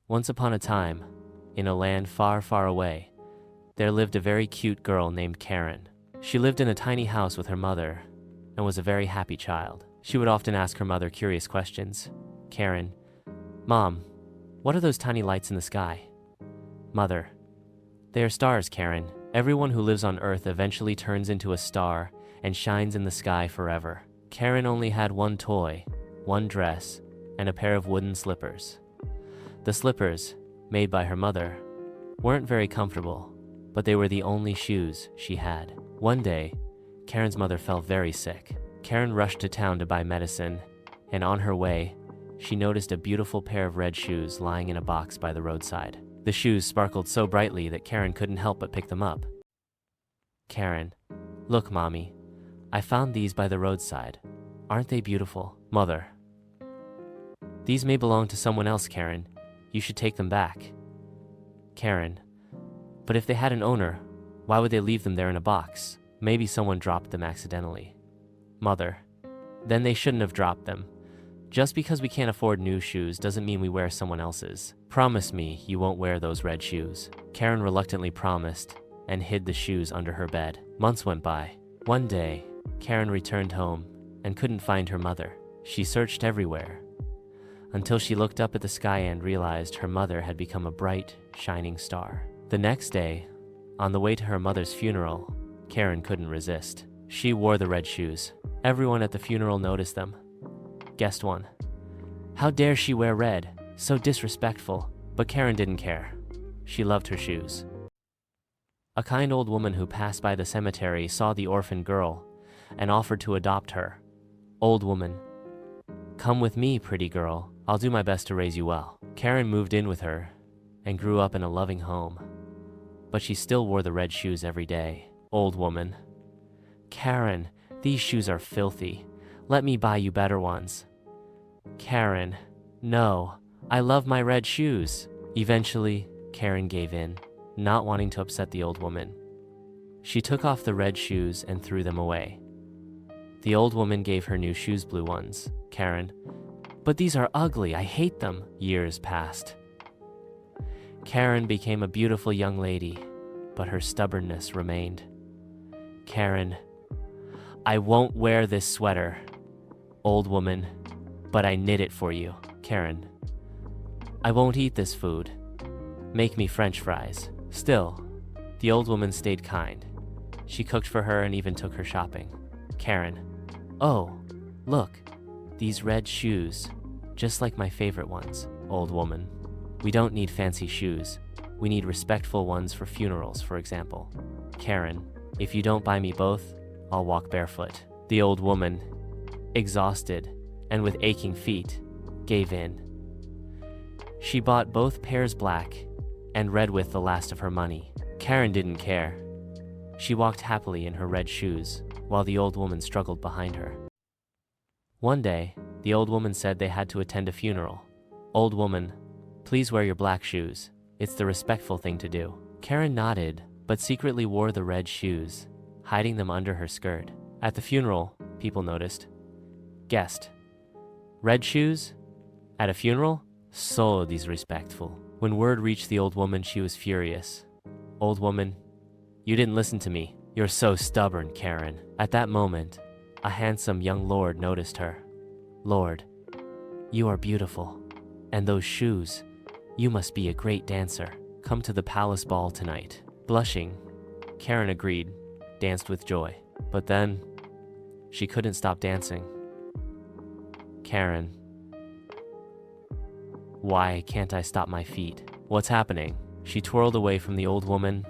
Once upon a time, in a land far, far away, there lived a very cute girl named Karen. She lived in a tiny house with her mother and was a very happy child. She would often ask her mother curious questions. Karen, "Mom, what are those tiny lights in the sky?" Mother, "They are stars, Karen. Everyone who lives on Earth eventually turns into a star and shines in the sky forever." Karen only had one toy, one dress, and a pair of wooden slippers. The slippers, made by her mother, weren't very comfortable, but they were the only shoes she had. One day, Karen's mother fell very sick. Karen rushed to town to buy medicine, and on her way, she noticed a beautiful pair of red shoes lying in a box by the roadside. The shoes sparkled so brightly that Karen couldn't help but pick them up. Karen, "Look, Mommy, I found these by the roadside. Aren't they beautiful?" Mother, "These may belong to someone else, Karen. You should take them back." Karen, "But if they had an owner, why would they leave them there in a box? Maybe someone dropped them accidentally." Mother, "Then they shouldn't have dropped them. Just because we can't afford new shoes doesn't mean we wear someone else's. Promise me you won't wear those red shoes." Karen reluctantly promised and hid the shoes under her bed. Months went by. One day, Karen returned home and couldn't find her mother. She searched everywhere until she looked up at the sky and realized her mother had become a bright, shining star. The next day, on the way to her mother's funeral, Karen couldn't resist. She wore the red shoes. Everyone at the funeral noticed them. Guest one, "How dare she wear red? So disrespectful." But Karen didn't care. She loved her shoes. A kind old woman who passed by the cemetery saw the orphan girl and offered to adopt her. Old woman, "Come with me, pretty girl. I'll do my best to raise you well." Karen moved in with her and grew up in a loving home, but she still wore the red shoes every day. Old woman, "Karen, these shoes are filthy. Let me buy you better ones." Karen, "No, I love my red shoes." Eventually, Karen gave in, not wanting to upset the old woman. She took off the red shoes and threw them away. The old woman gave her new shoes blue ones. Karen, "But these are ugly, I hate them." Years passed. Karen became a beautiful young lady, but her stubbornness remained. Karen, "I won't wear this sweater." Old woman, "But I knit it for you." Karen, "I won't eat this food. Make me French fries." Still, the old woman stayed kind. She cooked for her and even took her shopping. Karen, "Oh, look, these red shoes, just like my favorite ones." Old woman, "We don't need fancy shoes. We need respectful ones for funerals, for example." Karen, "If you don't buy me both, I'll walk barefoot." The old woman, exhausted and with aching feet, gave in. She bought both pairs black and red with the last of her money. Karen didn't care. She walked happily in her red shoes, while the old woman struggled behind her. One day, the old woman said they had to attend a funeral. Old woman, "Please wear your black shoes. It's the respectful thing to do." Karen nodded, but secretly wore the red shoes, hiding them under her skirt. At the funeral, people noticed. Guest, "Red shoes? At a funeral? So disrespectful." When word reached the old woman, she was furious. Old woman, "You didn't listen to me. You're so stubborn, Karen." At that moment, a handsome young lord noticed her. "Lord, you are beautiful. And those shoes, you must be a great dancer. Come to the palace ball tonight." Blushing, Karen agreed, danced with joy. But then, she couldn't stop dancing. Karen, "Why can't I stop my feet? What's happening?" She twirled away from the old woman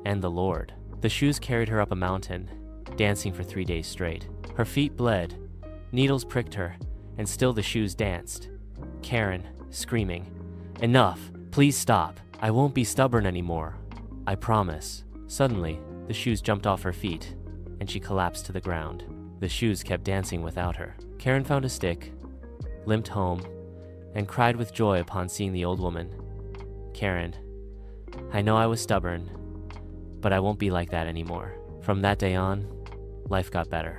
and the lord. The shoes carried her up a mountain, dancing for 3 days straight. Her feet bled, needles pricked her, and still the shoes danced. Karen, screaming, "Enough! Please stop! I won't be stubborn anymore. I promise." Suddenly, the shoes jumped off her feet, and she collapsed to the ground. The shoes kept dancing without her. Karen found a stick, limped home, and cried with joy upon seeing the old woman. Karen, "I know I was stubborn, but I won't be like that anymore." From that day on, life got better.